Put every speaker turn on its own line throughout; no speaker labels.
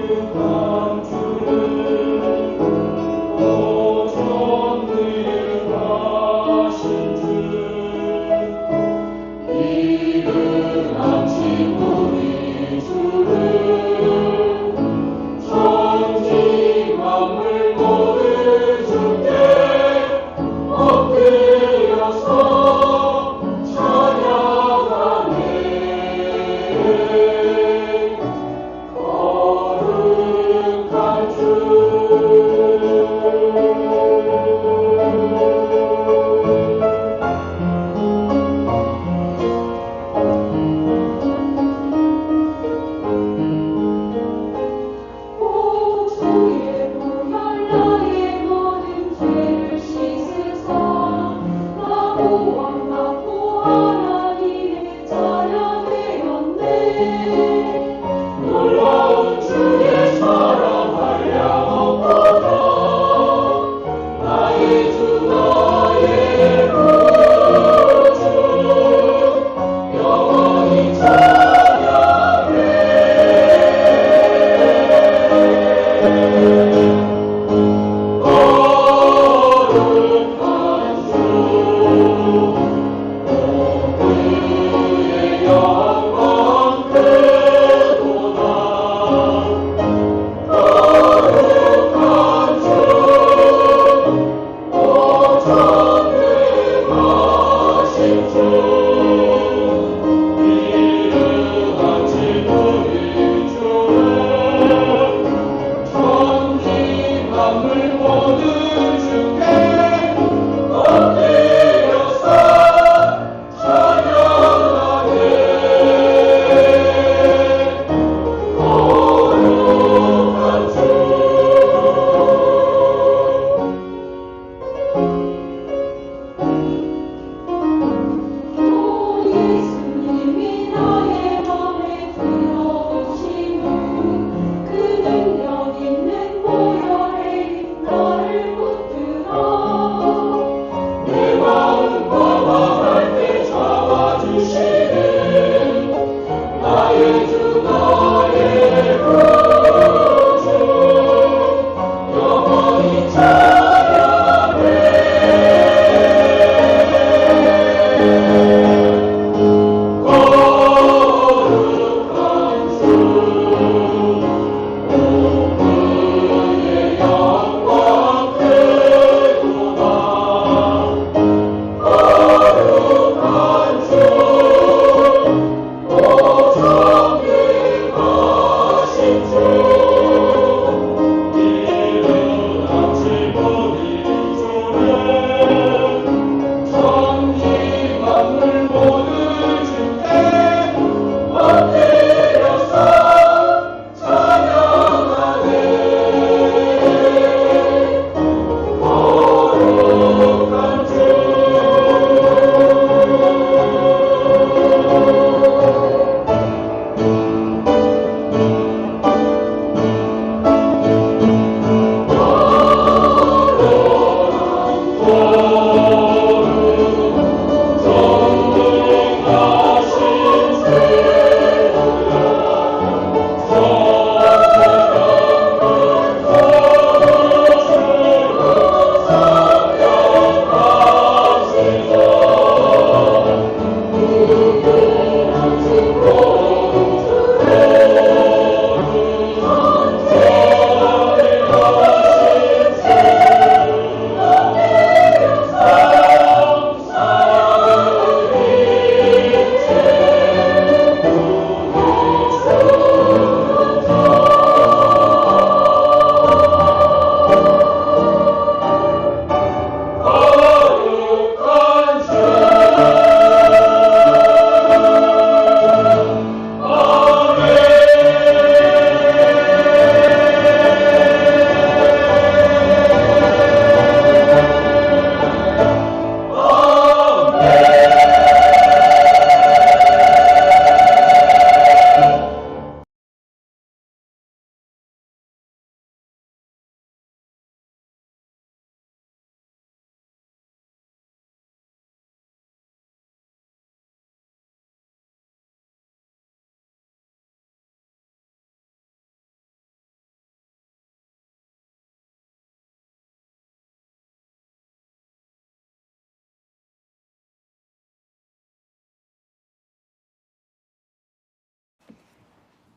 찬양하네.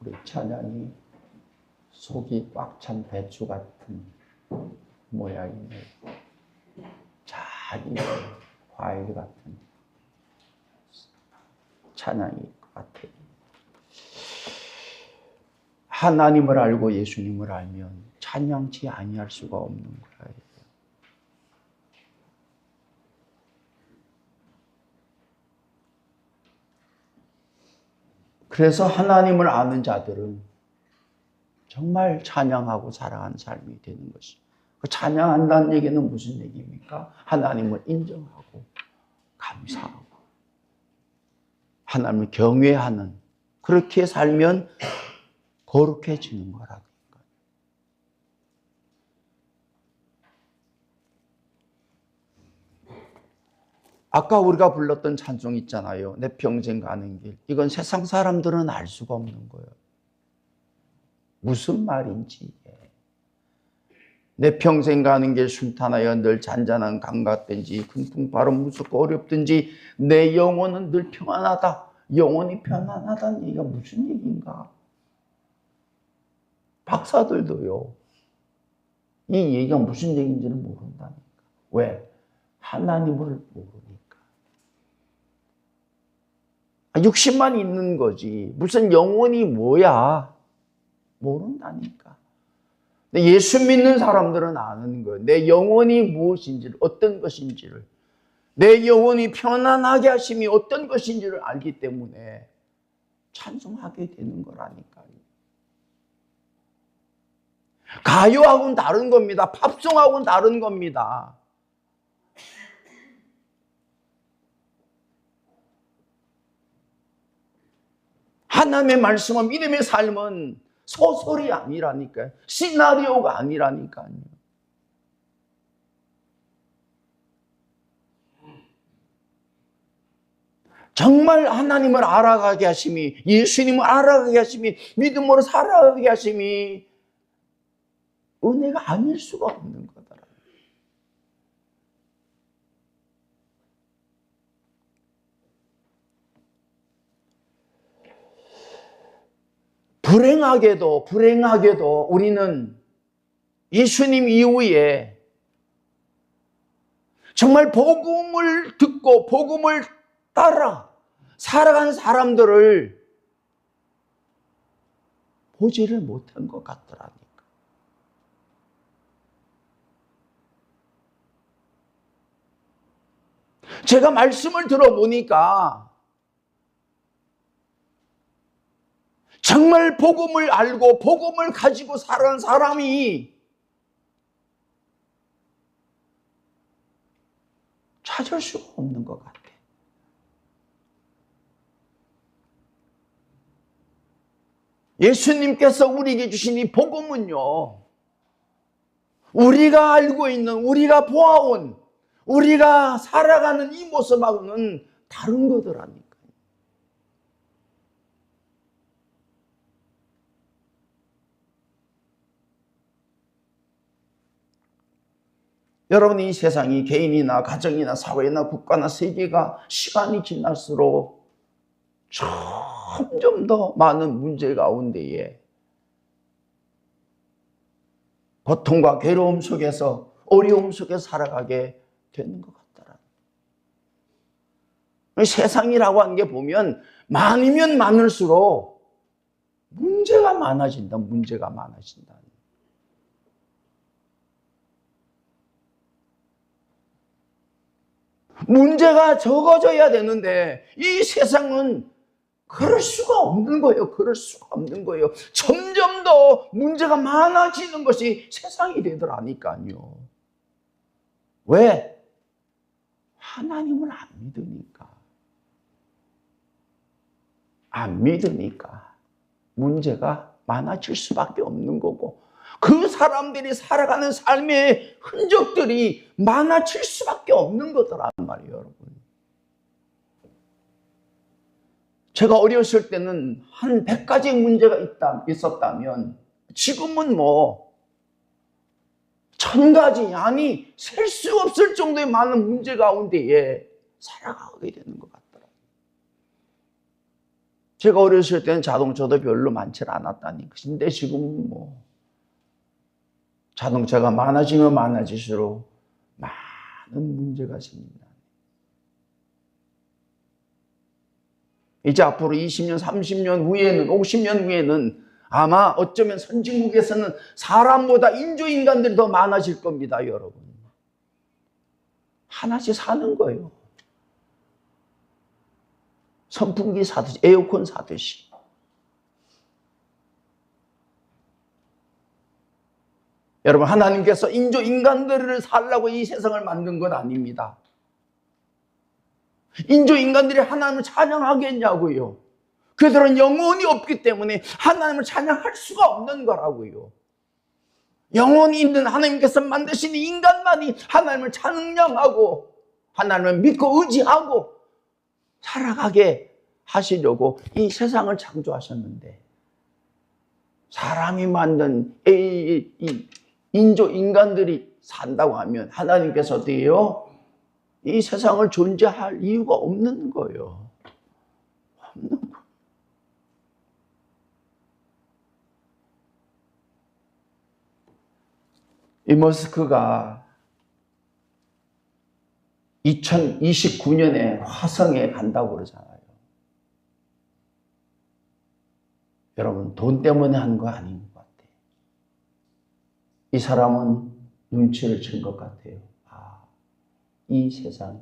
우리 찬양이 속이 꽉 찬 배추 같은 모양이네요. 잘 익은 과일 같은 찬양일 것 같아요. 하나님을 알고 예수님을 알면 찬양치 아니할 수가 없는 거예요. 그래서 하나님을 아는 자들은 정말 찬양하고 사랑하는 삶이 되는 것이죠. 그 찬양한다는 얘기는 무슨 얘기입니까? 하나님을 인정하고 감사하고 하나님을 경외하는, 그렇게 살면 거룩해지는 거라니까요. 아까 우리가 불렀던 찬송 있잖아요. 내 평생 가는 길. 이건 세상 사람들은 알 수가 없는 거예요. 무슨 말인지. 내 평생 가는 길 순탄하여 늘 잔잔한 강 같든지 큰풍바람 무섭고 어렵든지 내 영혼은 늘 평안하다. 영혼이 편안하다는 얘기가 무슨 얘기인가? 박사들도요, 이 얘기가 무슨 얘기인지를 모른다니까. 왜? 하나님을 모르니까. 육신만 있는 거지 무슨 영혼이 뭐야? 모른다니까. 근데 예수 믿는 사람들은 아는 거예요. 내 영혼이 무엇인지를, 어떤 것인지를, 내 영혼이 편안하게 하심이 어떤 것인지를 알기 때문에 찬송하게 되는 거라니까요. 가요하고는 다른 겁니다. 팝송하고는 다른 겁니다. 하나님의 말씀은, 믿음의 삶은 소설이 아니라니까요. 시나리오가 아니라니까요. 정말 하나님을 알아가게 하심이, 예수님을 알아가게 하심이, 믿음으로 살아가게 하심이 은혜가 아닐 수가 없는 거더라고요. 불행하게도 우리는 예수님 이후에 정말 복음을 듣고 복음을 따라 살아간 사람들을 보지를 못한 것 같더라니까. 제가 말씀을 들어보니까 정말 복음을 알고 복음을 가지고 살아간 사람이 찾을 수가 없는 것 같아. 예수님께서 우리에게 주신 이 복음은요, 우리가 알고 있는, 우리가 보아온, 우리가 살아가는 이 모습하고는 다른 거더라니까. 여러분, 이 세상이 개인이나 가정이나 사회나 국가나 세계가 시간이 지날수록 점점 더 많은 문제 가운데에 고통과 괴로움 속에서, 어려움 속에서 살아가게 되는 것 같더라. 세상이라고 하는 게 보면 많으면 많을수록 문제가 많아진다. 문제가 적어져야 되는데 이 세상은 그럴 수가 없는 거예요. 점점 더 문제가 많아지는 것이 세상이 되더라니까요. 왜? 하나님을 안 믿으니까 문제가 많아질 수밖에 없는 거고, 그 사람들이 살아가는 삶의 흔적들이 많아질 수밖에 없는 거더란 말이에요, 여러분. 제가 어렸을 때는 한 100가지 문제가 있었다면 지금은 1000가지, 아니 셀 수 없을 정도의 많은 문제 가운데에 살아가게 되는 것 같더라고요. 제가 어렸을 때는 자동차도 별로 많지 않았다니. 근데 지금 뭐 자동차가 많아지면 많아질수록 많은 문제가 생깁니다. 이제 앞으로 20년, 30년 후에는, 50년 후에는 아마 어쩌면 선진국에서는 사람보다 인조인간들이 더 많아질 겁니다, 여러분. 하나씩 사는 거예요. 선풍기 사듯이, 에어컨 사듯이. 여러분, 하나님께서 인조인간들을 살라고 이 세상을 만든 건 아닙니다. 인조인간들이 하나님을 찬양하겠냐고요. 그들은 영혼이 없기 때문에 하나님을 찬양할 수가 없는 거라고요. 영혼이 있는 하나님께서 만드신 인간만이 하나님을 찬양하고 하나님을 믿고 의지하고 살아가게 하시려고 이 세상을 창조하셨는데, 사람이 만든 이 인조인간들이 산다고 하면 하나님께서 어때요? 이 세상을 존재할 이유가 없는 거예요. 없는 거예요. 이 머스크가 2029년에 화성에 간다고 그러잖아요. 여러분, 돈 때문에 한 거 아닌 것 같아요. 이 사람은 눈치를 챈 것 같아요. 아, 이 세상이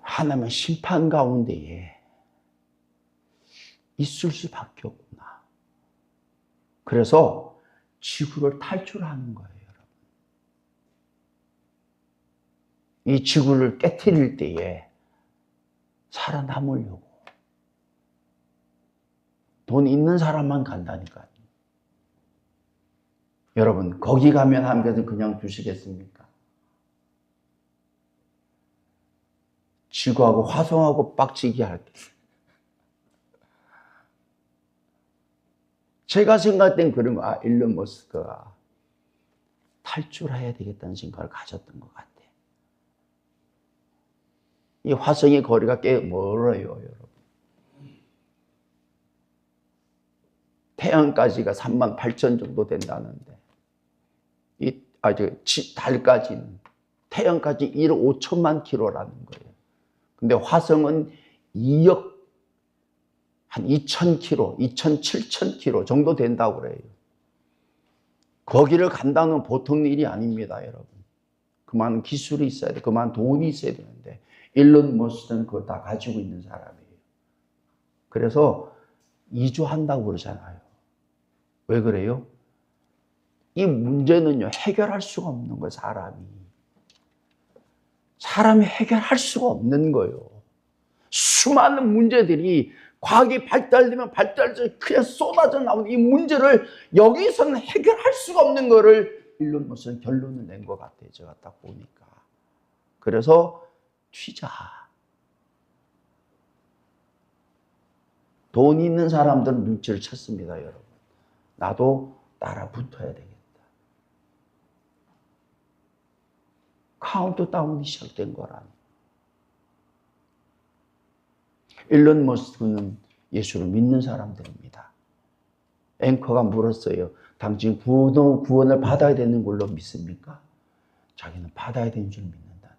하나님의 심판 가운데에 있을 수밖에 없구나. 그래서 지구를 탈출하는 거예요, 여러분. 이 지구를 깨트릴 때에 살아남으려고. 돈 있는 사람만 간다니까요. 여러분, 거기 가면 하나님께서 그냥 두시겠습니까? 지구하고 화성하고 빡치게 할게. 제가 생각할 땐 그런 거, 일론 머스크가 탈출해야 되겠다는 생각을 가졌던 것 같아요. 이 화성의 거리가 꽤 멀어요, 여러분. 태양까지가 38,000 정도 된다는데, 달까지는, 태양까지 1억 5천만 킬로라는 거예요. 근데 화성은 2억, 한 2천 킬로, 2천, 7천 킬로 정도 된다고 그래요. 거기를 간다는 보통 일이 아닙니다, 여러분. 그만 기술이 있어야 돼. 그만 돈이 있어야 되는데, 일론 머스크는 그걸 다 가지고 있는 사람이에요. 그래서 이주한다고 그러잖아요. 왜 그래요? 이 문제는요, 해결할 수가 없는 거예요, 사람이 해결할 수가 없는 거예요. 수많은 문제들이 과학이 발달되면 발달해서 그냥 쏟아져 나오는 이 문제를 여기서는 해결할 수가 없는 거를 일론 머스크는 결론을 낸 것 같아요, 제가 딱 보니까. 그래서 튀자. 돈 있는 사람들은 눈치를 챘습니다, 여러분. 나도 따라 붙어야 되겠다. 카운트다운이 시작된 거라는. 일론 머스크는 예수를 믿는 사람들입니다. 앵커가 물었어요. 당신 구원을 받아야 되는 걸로 믿습니까? 자기는 받아야 되는 줄 믿는다는 거예요.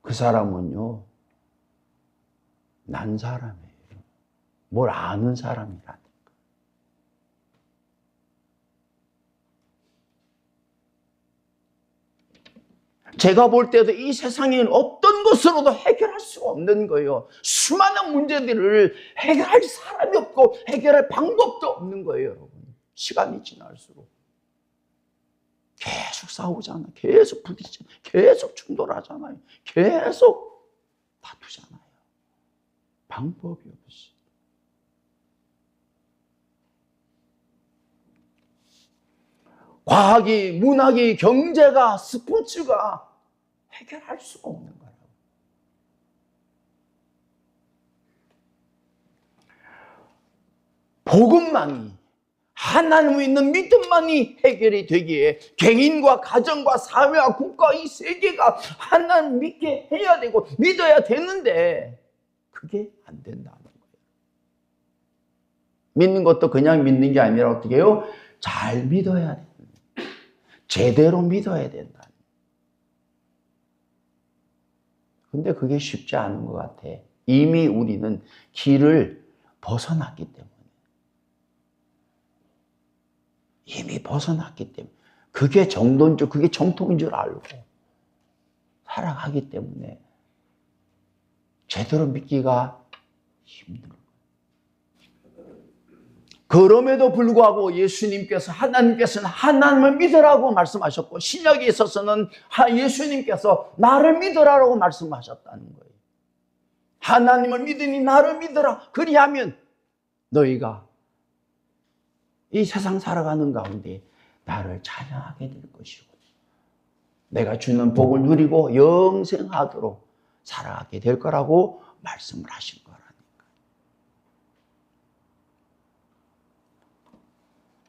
그 사람은요, 난 사람이에요. 뭘 아는 사람이라니까. 제가 볼 때도 이 세상에는 어떤 것으로도 해결할 수가 없는 거예요. 수많은 문제들을 해결할 사람이 없고 해결할 방법도 없는 거예요, 여러분. 시간이 지날수록. 계속 싸우잖아요. 계속 부딪히잖아요. 계속 충돌하잖아요. 계속 다투잖아요. 방법이 없어요. 과학이, 문학이, 경제가, 스포츠가 해결할 수가 없는 거예요. 복음만이, 하나님을 믿는 믿음만이 해결이 되기에 개인과 가정과 사회와 국가 이 세계가 하나님 믿게 해야 되고 믿어야 되는데 그게 안 된다는 거예요. 믿는 것도 그냥 믿는 게 아니라 어떻게 해요? 잘 믿어야 돼. 제대로 믿어야 된다. 근데 그게 쉽지 않은 것 같아. 이미 우리는 길을 벗어났기 때문에. 이미 벗어났기 때문에. 그게 정도인 줄, 그게 정통인 줄 알고 살아가기 때문에 제대로 믿기가 힘들어요. 그럼에도 불구하고 하나님께서는 하나님을 믿으라고 말씀하셨고, 신약에 있어서는 예수님께서 나를 믿으라고 말씀하셨다는 거예요. 하나님을 믿으니 나를 믿으라. 그리하면 너희가 이 세상 살아가는 가운데 나를 찬양하게 될 것이고, 내가 주는 복을 누리고 영생하도록 살아가게 될 거라고 말씀을 하신 거라니까.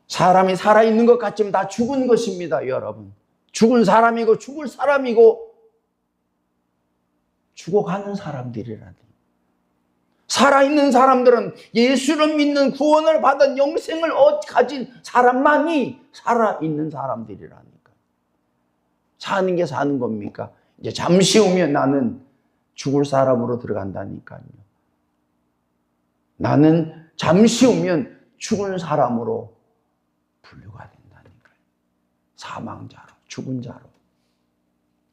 사람이 살아있는 것 같지만 다 죽은 것입니다, 여러분. 죽은 사람이고 죽을 사람이고 죽어가는 사람들이라니. 살아있는 사람들은 예수를 믿는 구원을 받은 영생을 가진 사람만이 살아있는 사람들이라니까. 사는 게 사는 겁니까? 이제 잠시 후면 나는 죽을 사람으로 들어간다니까요. 나는 잠시 후면 죽은 사람으로 분류가 된다니까요. 사망자로, 죽은 자로.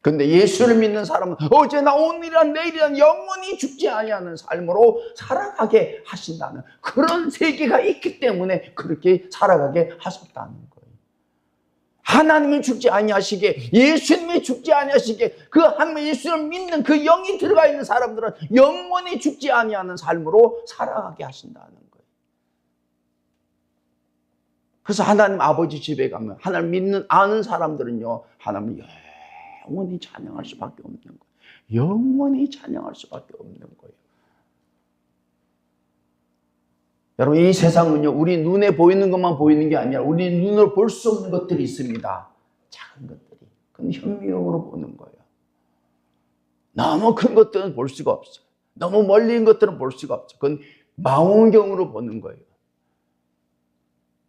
근데 예수를 믿는 사람은 어제나 오늘이란 내일이란 영원히 죽지 아니하는 삶으로 살아가게 하신다는 그런 세계가 있기 때문에 그렇게 살아가게 하셨다는 거예요. 하나님이 죽지 아니하시게, 예수님이 죽지 아니하시게, 그 하나님 예수를 믿는 그 영이 들어가 있는 사람들은 영원히 죽지 아니하는 삶으로 살아가게 하신다는 거예요. 그래서 하나님 아버지 집에 가면 하나님 믿는 아는 사람들은요, 하나님을 영원히 찬양할 수밖에 없는 거예요. 영원히 찬양할 수밖에 없는 거예요. 여러분, 이 세상은요, 우리 눈에 보이는 것만 보이는 게 아니라 우리 눈으로 볼 수 없는 것들이 있습니다. 작은 것들이. 그건 현미경으로 보는 거예요. 너무 큰 것들은 볼 수가 없어요. 너무 멀리 있는 것들은 볼 수가 없어요. 그건 망원경으로 보는 거예요.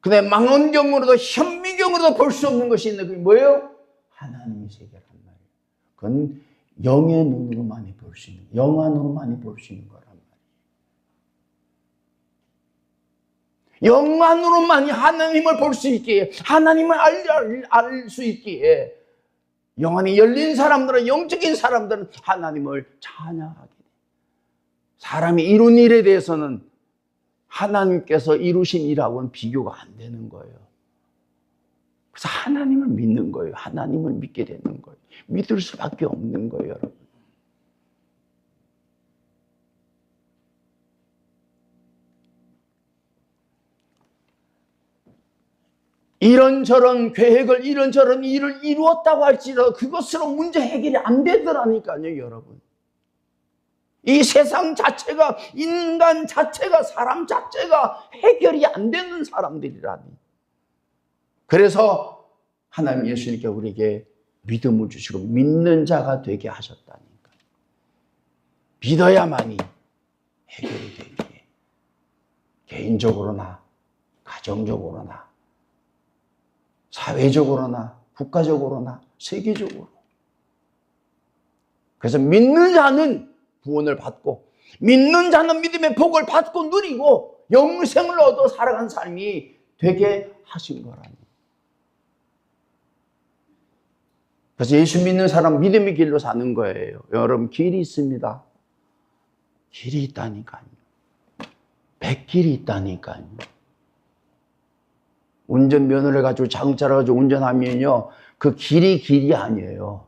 근데 망원경으로도 현미경으로도 볼 수 없는 것이 있는데 그게 뭐예요? 하나님의 세계란 말이에요. 그건 영의 눈으로만이 볼 수 있는, 영안으로만이 볼 수 있는 거란 말이에요. 영안으로만이 하나님을 볼 수 있기에, 하나님을 알 수 있기에, 영안이 열린 사람들은, 영적인 사람들은 하나님을 찬양하게 돼요. 사람이 이룬 일에 대해서는 하나님께서 이루신 일하고는 비교가 안 되는 거예요. 그래서 하나님을 믿는 거예요. 하나님을 믿게 되는 거예요. 믿을 수밖에 없는 거예요, 여러분. 이런저런 계획을, 이런저런 일을 이루었다고 할지라도 그것으로 문제 해결이 안 되더라니까요, 여러분. 이 세상 자체가, 인간 자체가, 사람 자체가 해결이 안 되는 사람들이라니. 그래서 하나님 예수님께 우리에게 믿음을 주시고 믿는 자가 되게 하셨다니까. 믿어야만이 해결이 되기에, 개인적으로나 가정적으로나 사회적으로나 국가적으로나 세계적으로. 그래서 믿는 자는 구원을 받고, 믿는 자는 믿음의 복을 받고 누리고 영생을 얻어 살아간 삶이 되게 하신 거라니. 그래서 예수 믿는 사람 믿음의 길로 사는 거예요. 여러분, 길이 있습니다. 길이 있다니까요. 백길이 있다니까요. 운전면허를 가지고 자동차를 가지고 운전하면요, 그 길이 아니에요.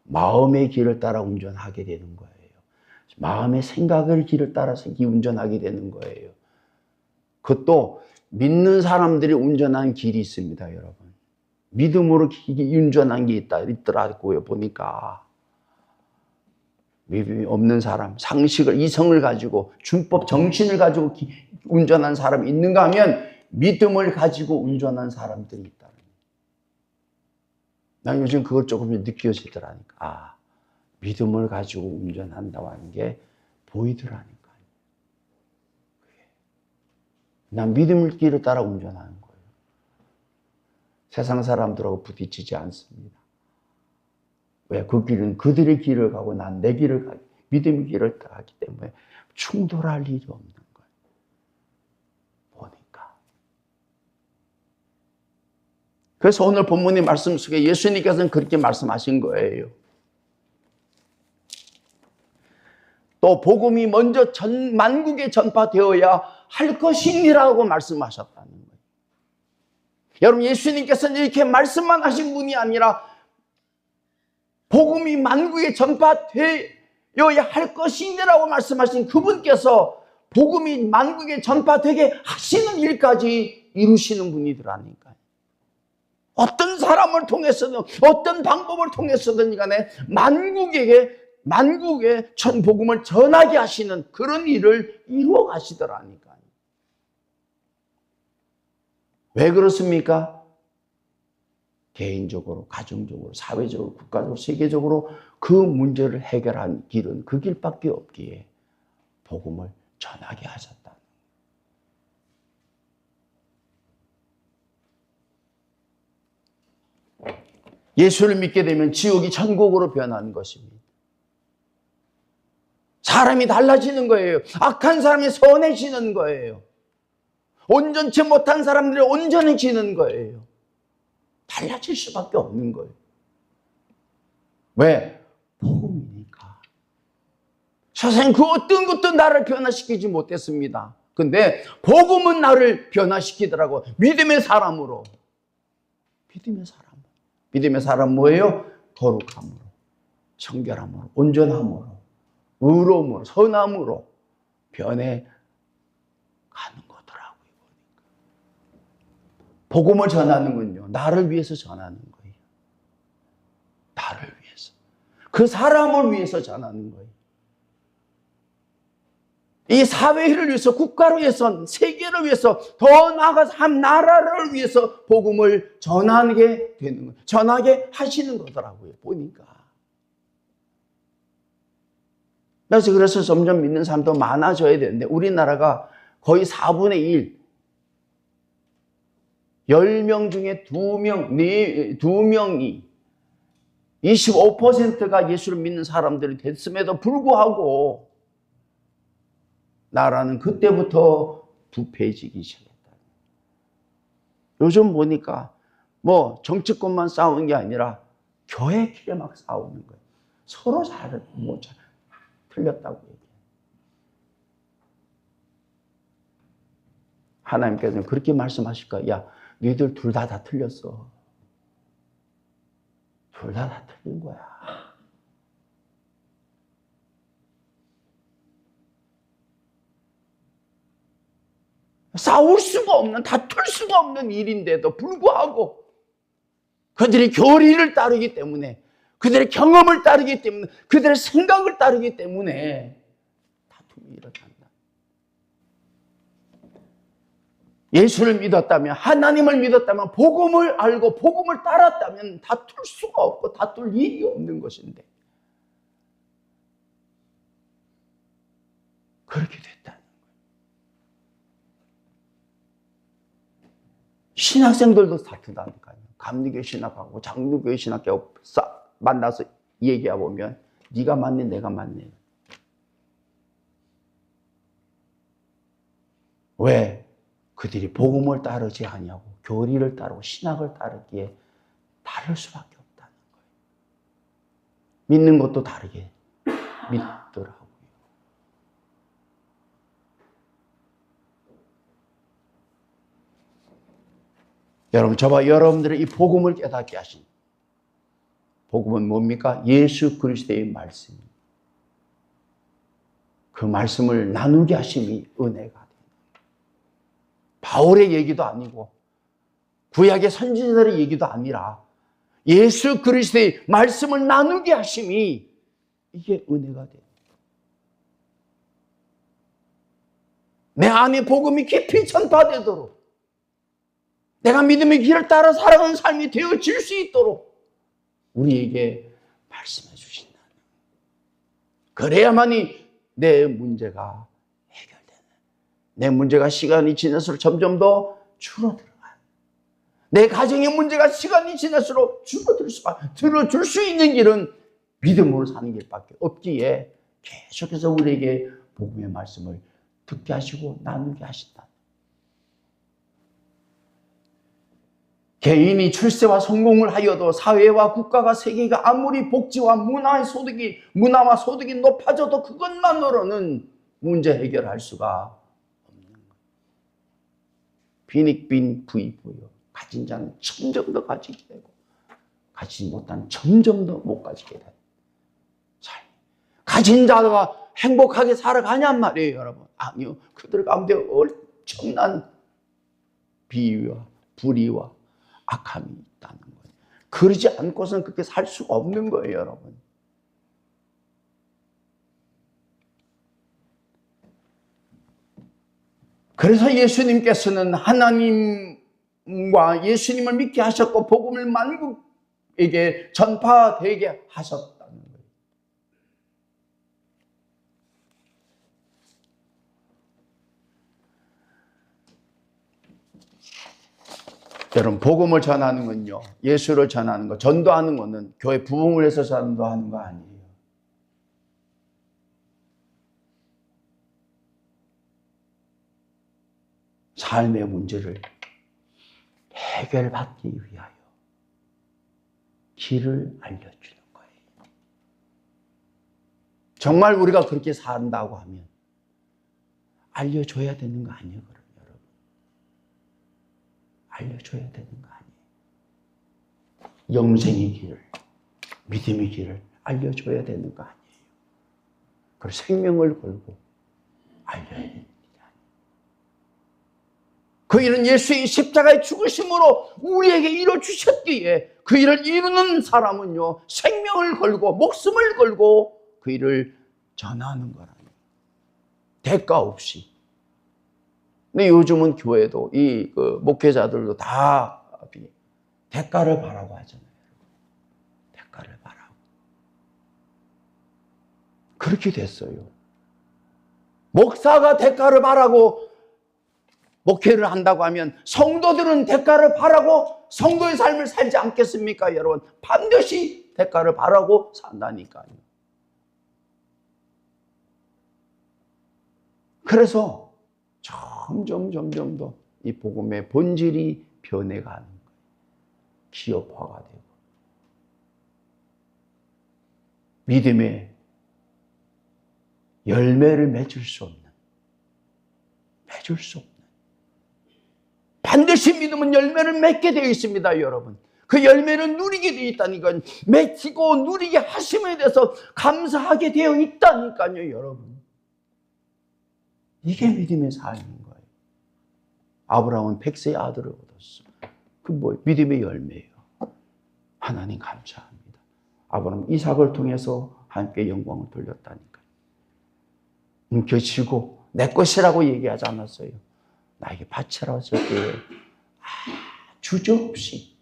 마음의 길을 따라 운전하게 되는 거예요. 마음의 생각을 길을 따라서 운전하게 되는 거예요. 그것도 믿는 사람들이 운전한 길이 있습니다, 여러분. 믿음으로 운전한 게 있더라고요, 보니까. 믿음이 없는 사람, 상식을, 이성을 가지고, 준법, 정신을 가지고 운전한 사람이 있는가 하면 믿음을 가지고 운전한 사람들이 있다는 거예요. 난 요즘 그걸 조금 느껴지더라니까. 아, 믿음을 가지고 운전한다고 하는 게 보이더라니까. 난 믿음의 길을 따라 운전하는 거예요. 세상 사람들하고 부딪히지 않습니다. 왜? 그 길은 그들의 길을 가고 난 내 길을 가기, 믿음의 길을 가기 때문에 충돌할 일이 없는 거예요. 보니까. 그래서 오늘 본문의 말씀 속에 예수님께서는 그렇게 말씀하신 거예요. 또 복음이 먼저 만국에 전파되어야 할 것이니라고 말씀하셨다는 거예요. 여러분, 예수님께서는 이렇게 말씀만 하신 분이 아니라 복음이 만국에 전파되어야 할 것이니라고 말씀하신 그분께서 복음이 만국에 전파되게 하시는 일까지 이루시는 분이더라니까요. 어떤 사람을 통해서든 어떤 방법을 통해서든 간에 만국에 복음을 전하게 하시는 그런 일을 이루어 가시더라니까요. 왜 그렇습니까? 개인적으로, 가정적으로, 사회적으로, 국가적으로, 세계적으로 그 문제를 해결한 길은 그 길밖에 없기에 복음을 전하게 하셨다. 예수를 믿게 되면 지옥이 천국으로 변하는 것입니다. 사람이 달라지는 거예요. 악한 사람이 선해지는 거예요. 온전치 못한 사람들이 온전해지는 거예요. 달라질 수밖에 없는 거예요. 왜? 복음이니까. 선생님, 그 어떤 것도 나를 변화시키지 못했습니다. 근데 복음은 나를 변화시키더라고. 믿음의 사람으로. 믿음의 사람. 믿음의 사람 뭐예요? 거룩함으로, 청결함으로, 온전함으로, 의로움으로, 선함으로 변해 가는 거더라고요. 복음을 전하는군요. 나를 위해서 전하는 거예요. 나를 위해서. 그 사람을 위해서 전하는 거예요. 이 사회를 위해서, 국가를 위해서, 세계를 위해서, 더 나아가서 한 나라를 위해서 복음을 전하게 되는 거예요. 전하게 하시는 거더라고요. 보니까. 그래서 점점 믿는 사람도 많아져야 되는데 우리나라가 거의 4분의 1, 10명 중에 2명이 25%가 예수를 믿는 사람들이 됐음에도 불구하고 나라는 그때부터 부패해지기 시작했다. 요즘 보니까 뭐 정치권만 싸우는 게 아니라 교회끼리 막 싸우는 거예요. 서로 잘 틀렸다고 얘기해요. 하나님께서는 그렇게 말씀하실 거야. 야, 너희들 둘 다 틀렸어. 둘 다 틀린 거야. 싸울 수가 없는, 다툴 수가 없는 일인데도 불구하고 그들이 교리를 따르기 때문에, 그들의 경험을 따르기 때문에, 그들의 생각을 따르기 때문에 다툼이 일어난다. 예수를 믿었다면, 하나님을 믿었다면, 복음을 알고 복음을 따랐다면 다툴 수가 없고 다툴 일이 없는 것인데 그렇게 됐다. 신학생들도 다투다니까요. 감리교 신학하고 장로교 신학하고 만나서 얘기해 보면 네가 맞네, 내가 맞네. 왜? 그들이 복음을 따르지 아니하고 교리를 따르고 신학을 따르기에 다를 수밖에 없다는 거예요. 믿는 것도 다르게 믿더라고요. 여러분, 저와 여러분들의 이 복음을 깨닫게 하신, 복음은 뭡니까? 예수 그리스도의 말씀입니다. 그 말씀을 나누게 하심이 은혜가 됩니다. 바울의 얘기도 아니고 구약의 선지자들의 얘기도 아니라 예수 그리스도의 말씀을 나누게 하심이 이게 은혜가 됩니다. 내 안에 복음이 깊이 전파되도록 내가 믿음의 길을 따라 살아가는 삶이 되어질 수 있도록 우리에게 말씀해 주신다. 그래야만이 내 문제가 해결되는, 내 문제가 시간이 지날수록 점점 더 줄어들어가요. 내 가정의 문제가 시간이 지날수록 들어줄 수 있는 길은 믿음으로 사는 길밖에 없기에 계속해서 우리에게 복음의 말씀을 듣게 하시고 나누게 하신다. 개인이 출세와 성공을 하여도 사회와 국가가 세계가 아무리 복지와 문화와 소득이 높아져도 그것만으로는 문제 해결할 수가 없는 거예요. 빈익빈 부익부여. 가진 자는 점점 더 가지게 되고 가지지 못한 점점 더 못 가지게 되는 삶. 가진 자가 행복하게 살아가냔 말이에요, 여러분. 아니요. 그들 가운데 엄청난 비위와 불의와 악함이 있다는 거예요. 그러지 않고서는 그렇게 살 수가 없는 거예요, 여러분. 그래서 예수님께서는 하나님과 예수님을 믿게 하셨고 복음을 만국에게 전파되게 하셨다는 거예요. 여러분, 복음을 전하는 건요, 예수를 전하는 거, 전도하는 거는 교회 부흥을 해서 전도하는 거 아니에요. 삶의 문제를 해결받기 위하여 길을 알려주는 거예요. 정말 우리가 그렇게 산다고 하면 알려줘야 되는 거 아니에요, 여러분? 알려줘야 되는 거 아니에요. 영생의 길을, 믿음의 길을 알려줘야 되는 거 아니에요. 그래서 생명을 걸고 알려야 되는 거. 그 일은 예수의 십자가의 죽으심으로 우리에게 이루어주셨기에 그 일을 이루는 사람은요, 생명을 걸고 목숨을 걸고 그 일을 전하는 거라는 거예요. 대가 없이. 근데 요즘은 교회도 목회자들도 다 대가를 바라고 하잖아요. 대가를 바라고. 그렇게 됐어요. 목사가 대가를 바라고 목회를 한다고 하면 성도들은 대가를 바라고 성도의 삶을 살지 않겠습니까, 여러분? 반드시 대가를 바라고 산다니까요. 그래서 점점 더 이 복음의 본질이 변해가는 거예요. 기업화가 되고 믿음의 열매를 맺을 수 없는, 반드시 믿음은 열매를 맺게 되어 있습니다, 여러분. 그 열매를 누리게 되어 있다니까요. 맺히고 누리게 하심에 대해서 감사하게 되어 있다니까요, 여러분. 이게 믿음의 삶인 거예요. 아브라함은 100세의 아들을 얻었어. 그 믿음의 열매예요. 하나님 감사합니다. 아브라함은 이삭을 통해서 하나님께 영광을 돌렸다니까요. 움켜쥐고 내 것이라고 얘기하지 않았어요. 나에게 바쳐라 했을 때 주저없이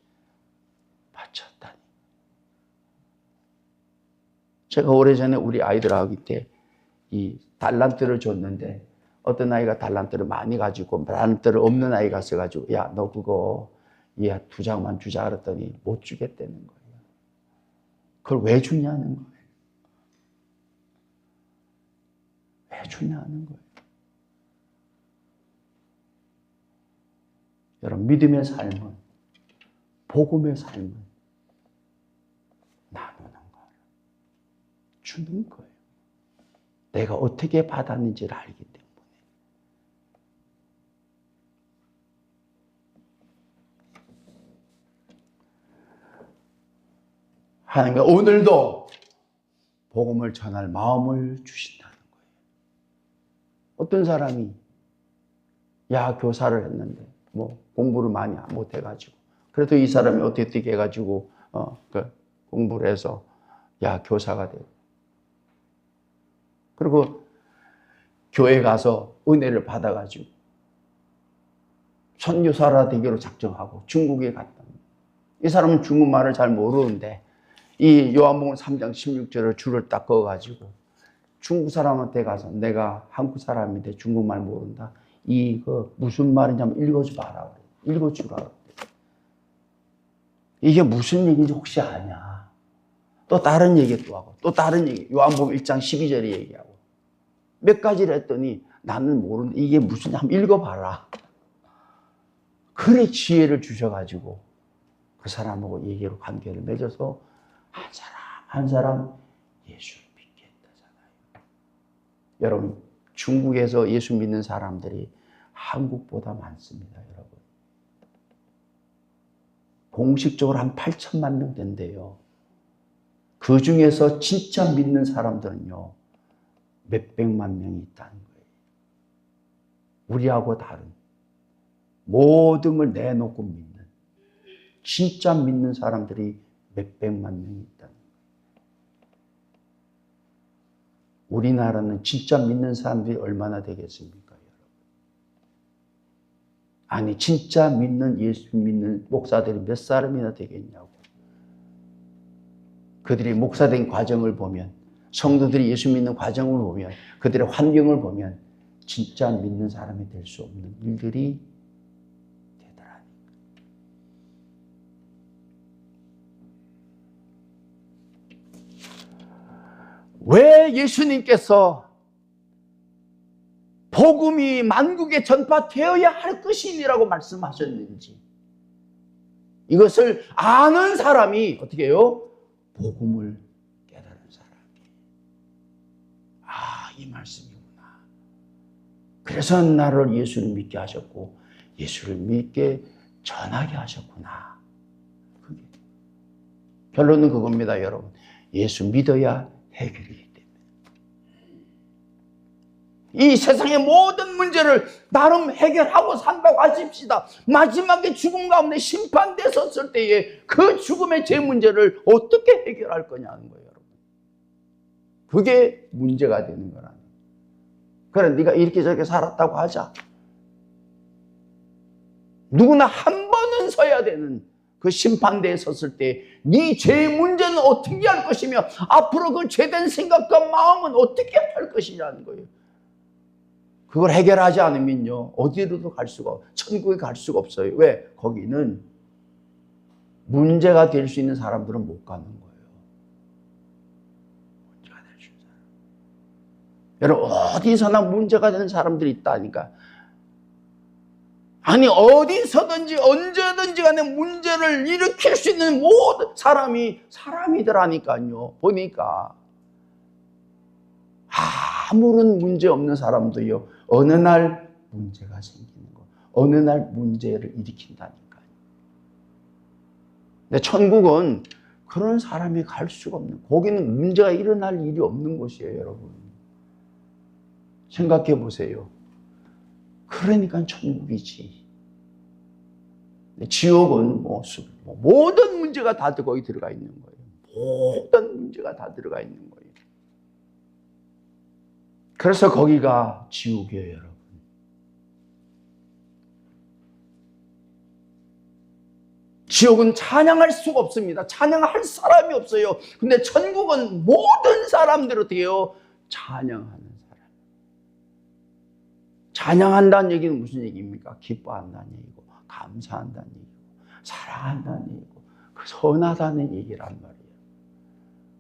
바쳤다니. 제가 오래전에 우리 아이들한테 이 달란트를 줬는데 어떤 아이가 달란트를 많이 가지고 달란트를 없는 아이가 있어가지고 야, 너 그거 얘 2장만 주자 그랬더니 못 주겠다는 거예요. 그걸 왜 주냐는 거예요. 왜 주냐는 거예요. 여러분, 믿음의 삶은, 복음의 삶은 나누는 거예요. 주는 거예요. 내가 어떻게 받았는지를 알기 때문에. 하나님은 오늘도 복음을 전할 마음을 주신다는 거예요. 어떤 사람이 교사를 했는데 공부를 많이 못해가지고 그래도 이 사람이 어떻게 해가지고 공부를 해서 교사가 되고 그리고 교회 가서 은혜를 받아가지고 선교사라 되기로 작정하고 중국에 갔다. 이 사람은 중국말을 잘 모르는데 이 요한복음 3장 16절을 줄을 딱 그어가지고 중국 사람한테 가서 내가 한국 사람인데 중국말 모른다. 이거 무슨 말이냐면 읽어주라. 읽어주라. 이게 무슨 얘기인지 혹시 아냐? 또 다른 얘기 또 하고 또 다른 얘기. 요한복음 1장 12절에 얘기하고 몇 가지를 했더니 나는 모르는데 이게 무슨 한번 읽어봐라. 그래 지혜를 주셔가지고 그 사람하고 얘기로 관계를 맺어서 한 사람 한 사람 예수를 믿게 했다잖아요. 여러분 중국에서 예수 믿는 사람들이 한국보다 많습니다. 여러분 공식적으로 한 8천만 명 된대요. 그 중에서 진짜 믿는 사람들은요 몇백만 명이 있다는 거예요. 우리하고 다른 모든 걸 내놓고 믿는 진짜 믿는 사람들이 몇백만 명이 있다는 거예요. 우리나라는 진짜 믿는 사람들이 얼마나 되겠습니까, 여러분? 아니 진짜 믿는 예수 믿는 목사들이 몇 사람이나 되겠냐고. 그들이 목사된 과정을 보면 성도들이 예수 믿는 과정을 보면 그들의 환경을 보면 진짜 믿는 사람이 될 수 없는 일들이 되더라니까. 왜 예수님께서 복음이 만국에 전파되어야 할 것이니라고 말씀하셨는지 이것을 아는 사람이 어떻게 해요? 복음을 깨달은 사람이. 아, 이 말씀이구나. 그래서 나를 예수를 믿게 하셨고 예수를 믿게 전하게 하셨구나. 그게 결론은 그겁니다, 여러분. 예수 믿어야 해결이 됩니다. 이 세상의 모든 문제를 나름 해결하고 산다고 하십시다. 마지막에 죽음 가운데 심판대 섰을 때에 그 죽음의 제 문제를 어떻게 해결할 거냐는 거예요, 여러분. 그게 문제가 되는 거라는 거예요. 그래, 네가 이렇게 저렇게 살았다고 하자. 누구나 한 번은 서야 되는 그 심판대에 섰을 때 네 죄의 문제는 어떻게 할 것이며 앞으로 그 죄된 생각과 마음은 어떻게 할 것이냐는 거예요. 그걸 해결하지 않으면요 어디로도 갈 수가 천국에 갈 수가 없어요. 왜? 거기는 문제가 될 수 있는 사람들은 못 가는 거예요. 문제가 될 수 있는 사람. 여러분 어디서나 문제가 되는 사람들이 있다니까. 아니 어디서든지 언제든지 간에 문제를 일으킬 수 있는 모든 사람이 사람이더라니까요. 보니까 아무런 문제 없는 사람도요 어느 날 문제가 생기는 거, 어느 날 문제를 일으킨다니까요. 근데 천국은 그런 사람이 갈 수가 없는, 거기는 문제가 일어날 일이 없는 곳이에요, 여러분. 생각해 보세요. 그러니까 천국이지. 지옥은 모든 문제가 다 거기 들어가 있는 거예요. 모든 문제가 다 들어가 있는 거예요. 그래서 거기가 지옥이에요, 여러분. 지옥은 찬양할 수가 없습니다. 찬양할 사람이 없어요. 근데 천국은 모든 사람들이 어떻게 해요? 찬양하는 사람. 찬양한다는 얘기는 무슨 얘기입니까? 기뻐한다는 얘기고, 감사한다는 얘기고, 사랑한다는 얘기고, 선하다는 얘기란 말이에요.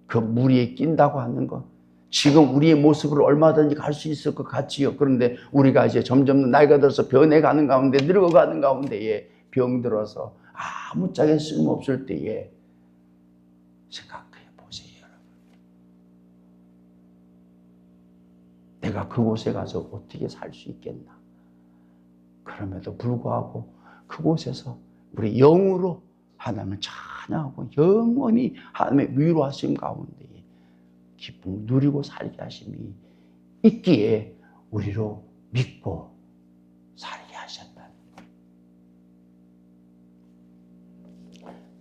그 무리에 낀다고 하는 거. 지금 우리의 모습으로 얼마든지 갈 수 있을 것 같지요. 그런데 우리가 이제 점점 나이가 들어서 변해가는 가운데, 늙어가는 가운데에 병들어서 아무짝에 쓸모없을 때에 생각해 보세요, 여러분. 내가 그곳에 가서 어떻게 살 수 있겠나? 그럼에도 불구하고 그곳에서 우리 영으로 하나님을 찬양하고 영원히 하나님의 위로하심 가운데 기쁨을 누리고 살게 하심이 있기에 우리로 믿고 살게 하셨다는 거예요.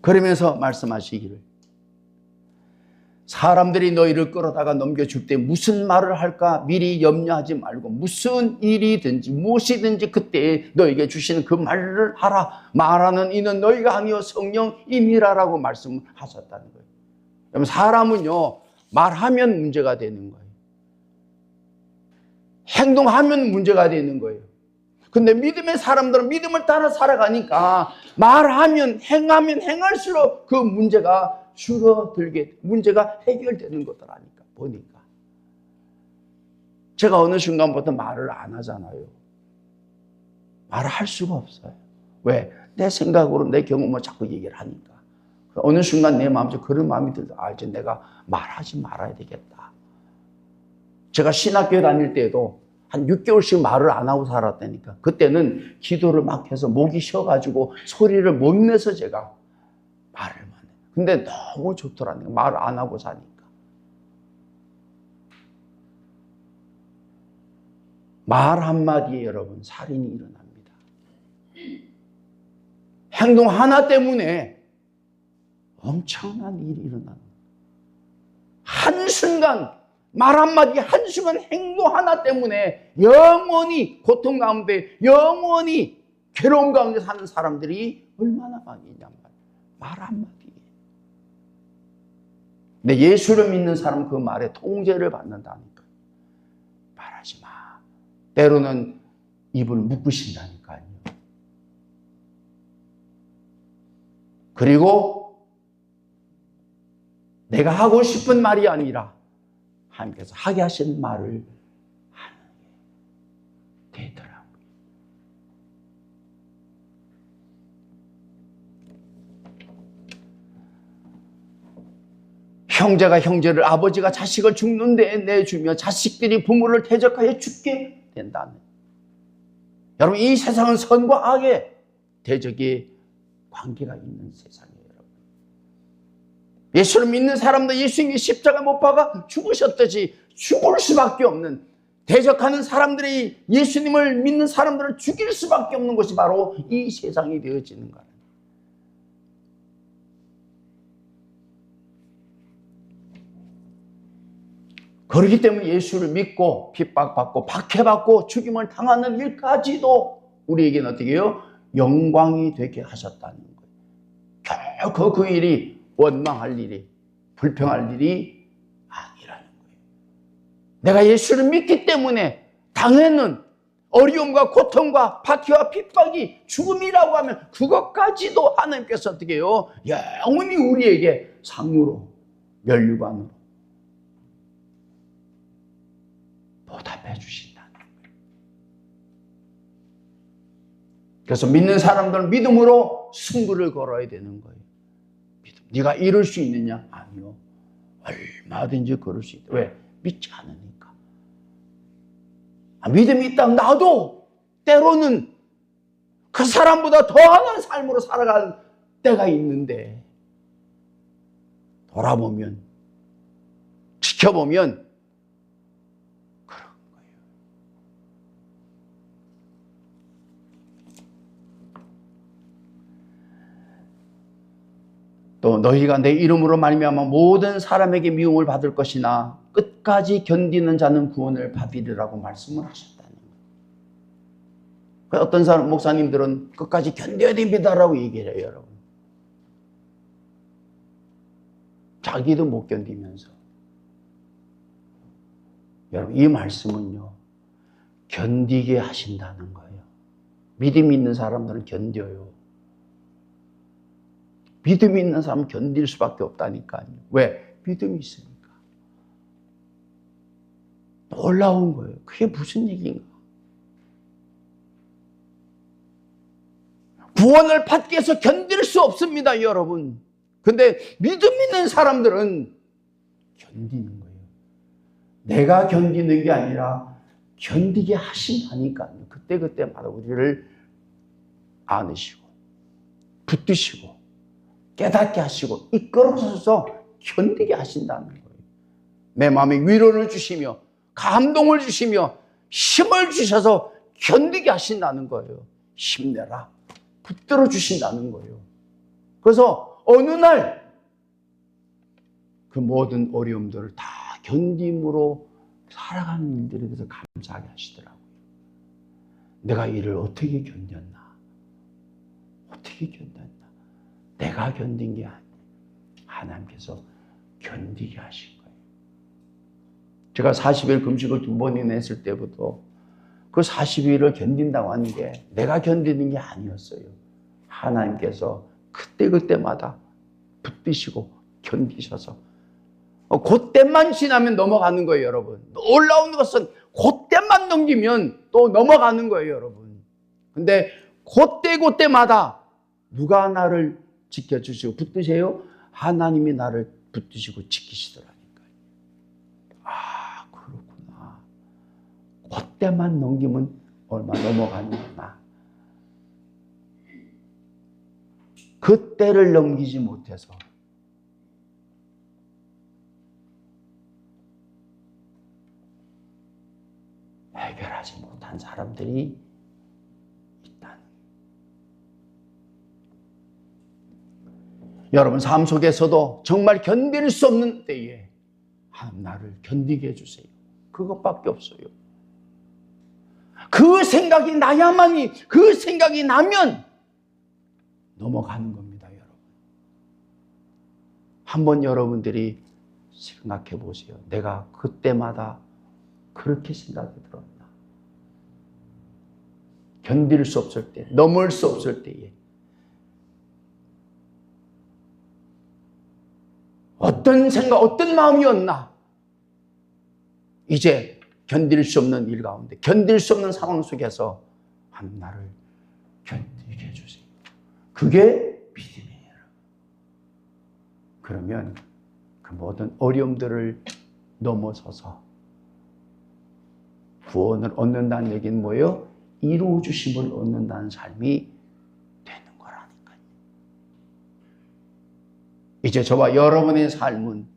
그러면서 말씀하시기를 사람들이 너희를 끌어다가 넘겨줄 때 무슨 말을 할까 미리 염려하지 말고 무슨 일이든지 무엇이든지 그때 너에게 주시는 그 말을 하라. 말하는 이는 너희가 아니요 성령이니라라고 말씀을 하셨다는 거예요. 그럼 사람은요, 말하면 문제가 되는 거예요. 행동하면 문제가 되는 거예요. 근데 믿음의 사람들은 믿음을 따라 살아가니까 말하면 행하면 행할수록 그 문제가 줄어들게, 문제가 해결되는 것들아니까 보니까. 제가 어느 순간부터 말을 안 하잖아요. 말을 할 수가 없어요. 왜? 내 생각으로 내 경험을 자꾸 얘기를 하니까. 어느 순간 내 마음속에 그런 마음이 들다. 아, 이제 내가 말하지 말아야 되겠다. 제가 신학교에 다닐 때도 한 6개월씩 말을 안 하고 살았다니까. 그때는 기도를 막 해서 목이 쉬어가지고 소리를 못 내서 제가 말을 만 해요. 근데 너무 좋더라니까. 말을 안 하고 사니까. 말 한마디에 여러분 살인이 일어납니다. 행동 하나 때문에 엄청난 일이 일어나는 거예요. 한순간 말 한마디 한순간 행동 하나 때문에 영원히 고통 가운데 영원히 괴로움 가운데 사는 사람들이 얼마나 많이 있냔 말이에요. 말 한마디. 근데 예수를 믿는 사람은 그 말에 통제를 받는다니까요. 말하지 마. 때로는 입을 묶으신다니까요. 그리고 내가 하고 싶은 말이 아니라 하나님께서 하게 하신 말을 하는 게 되더라고요. 형제가 형제를, 아버지가 자식을 죽는 데 내주며 자식들이 부모를 대적하여 죽게 된다는. 여러분, 이 세상은 선과 악의 대적의 관계가 있는 세상이에요. 예수를 믿는 사람도 예수님이 십자가 못 박아 죽으셨듯이 죽을 수밖에 없는, 대적하는 사람들이 예수님을 믿는 사람들을 죽일 수밖에 없는 것이 바로 이 세상이 되어지는 거예요. 그렇기 때문에 예수를 믿고 핍박받고 박해받고 죽임을 당하는 일까지도 우리에게는 어떻게 해요? 영광이 되게 하셨다는 거예요. 결코 그 일이 원망할 일이, 불평할 일이 아니라는 거예요. 내가 예수를 믿기 때문에 당하는 어려움과 고통과 박해와 핍박이 죽음이라고 하면 그것까지도 하나님께서 어떻게 해요? 영원히 우리에게 상으로, 면류관으로 보답해 주신다는 거예요. 그래서 믿는 사람들은 믿음으로 승부를 걸어야 되는 거예요. 네가 이룰 수 있느냐? 아니요. 얼마든지 그럴 수 있다. 왜? 믿지 않으니까. 믿음이 있다면 나도 때로는 그 사람보다 더한 삶으로 살아갈 때가 있는데 돌아보면, 지켜보면 그런 거예요. 또 너희가 내 이름으로 말미암아 모든 사람에게 미움을 받을 것이나 끝까지 견디는 자는 구원을 받으리라고 말씀을 하셨다는 거예요. 어떤 사람, 목사님들은 끝까지 견뎌야 됩니다라고 얘기를 해요, 여러분. 자기도 못 견디면서. 여러분, 이 말씀은요, 견디게 하신다는 거예요. 믿음 있는 사람들은 견뎌요. 믿음이 있는 사람은 견딜 수밖에 없다니까요. 왜? 믿음이 있으니까. 놀라운 거예요. 그게 무슨 얘기인가? 구원을 받기 위해서 견딜 수 없습니다, 여러분. 근데 믿음 있는 사람들은 견디는 거예요. 내가 견디는 게 아니라 견디게 하신다니까요. 그때그때마다 우리를 안으시고 붙드시고 깨닫게 하시고 이끌어서 견디게 하신다는 거예요. 내 마음에 위로를 주시며 감동을 주시며 힘을 주셔서 견디게 하신다는 거예요. 힘내라. 붙들어 주신다는 거예요. 그래서 어느 날 그 모든 어려움들을 다 견딤으로 살아가는 일들에 대해서 감사하게 하시더라고요. 내가 이를 어떻게 견뎠나? 어떻게 견뎠나? 내가 견딘 게 아니에요. 하나님께서 견디게 하신 거예요. 제가 40일 금식을 2번이나 했을 때부터 그 40일을 견딘다고 하는 게 내가 견디는 게 아니었어요. 하나님께서 그때마다 붙드시고 견디셔서 그때만 지나면 넘어가는 거예요, 여러분. 놀라운 것은 그때만 넘기면 또 넘어가는 거예요, 여러분. 근데 그때마다 누가 나를 지켜주시고 붙드세요? 하나님이 나를 붙드시고 지키시더라니까요. 아, 그렇구나. 그때만 넘기면 얼마 넘어가는구나. 그때를 넘기지 못해서 해결하지 못한 사람들이 있다는. 여러분 삶 속에서도 정말 견딜 수 없는 때에 하나님 나를 견디게 해주세요. 그것밖에 없어요. 그 생각이 나야만이, 그 생각이 나면 넘어가는 겁니다, 여러분. 한번 여러분들이 생각해 보세요. 내가 그때마다 그렇게 생각이 들었나? 견딜 수 없을 때, 넘을 수 없을 때에 어떤 생각, 어떤 마음이었나? 이제 견딜 수 없는 일 가운데, 견딜 수 없는 상황 속에서 하나님 나를 견디게 해주세요. 그게 믿음이에요. 그러면 그 모든 어려움들을 넘어서서 구원을 얻는다는 얘기는 뭐예요? 이루어주심을 얻는다는 삶이 되는 거라니까요. 이제 저와 여러분의 삶은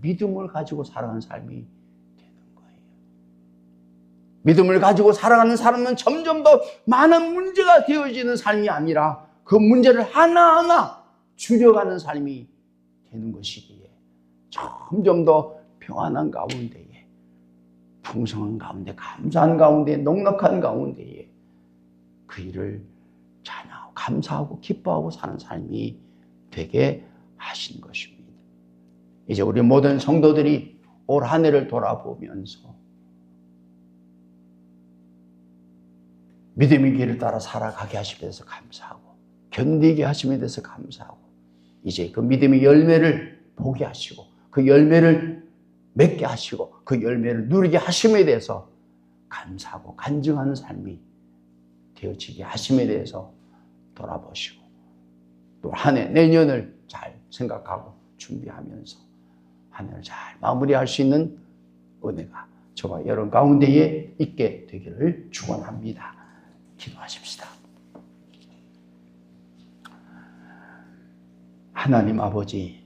믿음을 가지고 살아가는 삶이 되는 거예요. 믿음을 가지고 살아가는 사람은 점점 더 많은 문제가 되어지는 삶이 아니라 그 문제를 하나하나 줄여가는 삶이 되는 것이기에 점점 더 평안한 가운데에, 풍성한 가운데, 감사한 가운데, 넉넉한 가운데에 그 일을 찬양하고 감사하고 기뻐하고 사는 삶이 되게 하신 것입니다. 이제 우리 모든 성도들이 올 한 해를 돌아보면서 믿음의 길을 따라 살아가게 하심에 대해서 감사하고 견디게 하심에 대해서 감사하고 이제 그 믿음의 열매를 보게 하시고 그 열매를 맺게 하시고 그 열매를 누리게 하심에 대해서 감사하고 간증하는 삶이 되어지게 하심에 대해서 돌아보시고 또 한 해 내년을 잘 생각하고 준비하면서 한 해를 잘 마무리할 수 있는 은혜가 저와 여러분 가운데에 있게 되기를 축원합니다. 기도하십시다. 하나님 아버지,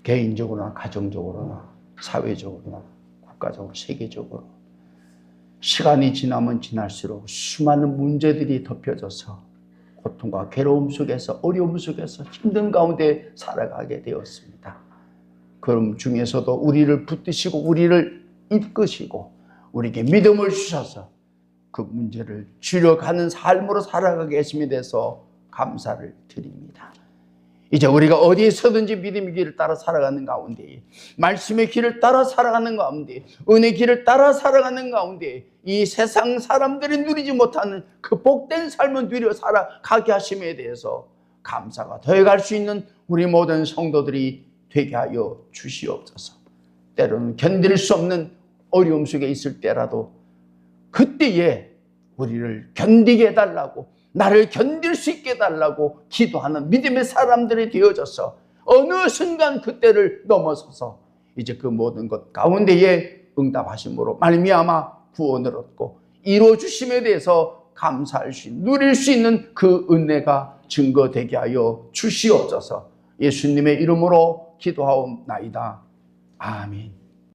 개인적으로나 가정적으로나 사회적으로나 국가적으로 세계적으로 시간이 지나면 지날수록 수많은 문제들이 덮여져서 고통과 괴로움 속에서 어려움 속에서 힘든 가운데 살아가게 되었습니다. 그럼 중에서도 우리를 붙드시고 우리를 이끄시고 우리에게 믿음을 주셔서 그 문제를 줄여가는 삶으로 살아가게 하심에 대해서 감사를 드립니다. 이제 우리가 어디에서든지 믿음의 길을 따라 살아가는 가운데, 말씀의 길을 따라 살아가는 가운데, 은혜의 길을 따라 살아가는 가운데 이 세상 사람들이 누리지 못하는 그 복된 삶을 누려 살아가게 하심에 대해서 감사가 더해갈 수 있는 우리 모든 성도들이 되게 하여 주시옵소서. 때로는 견딜 수 없는 어려움 속에 있을 때라도 그때에 우리를 견디게 해달라고, 나를 견딜 수 있게 해달라고 기도하는 믿음의 사람들이 되어져서 어느 순간 그때를 넘어서서 이제 그 모든 것 가운데에 응답하심으로 말미암아 구원을 얻고 이루어주심에 대해서 감사할 수 있는, 누릴 수 있는 그 은혜가 증거되게 하여 주시옵소서. 예수님의 이름으로 기도하옵나이다. 아멘.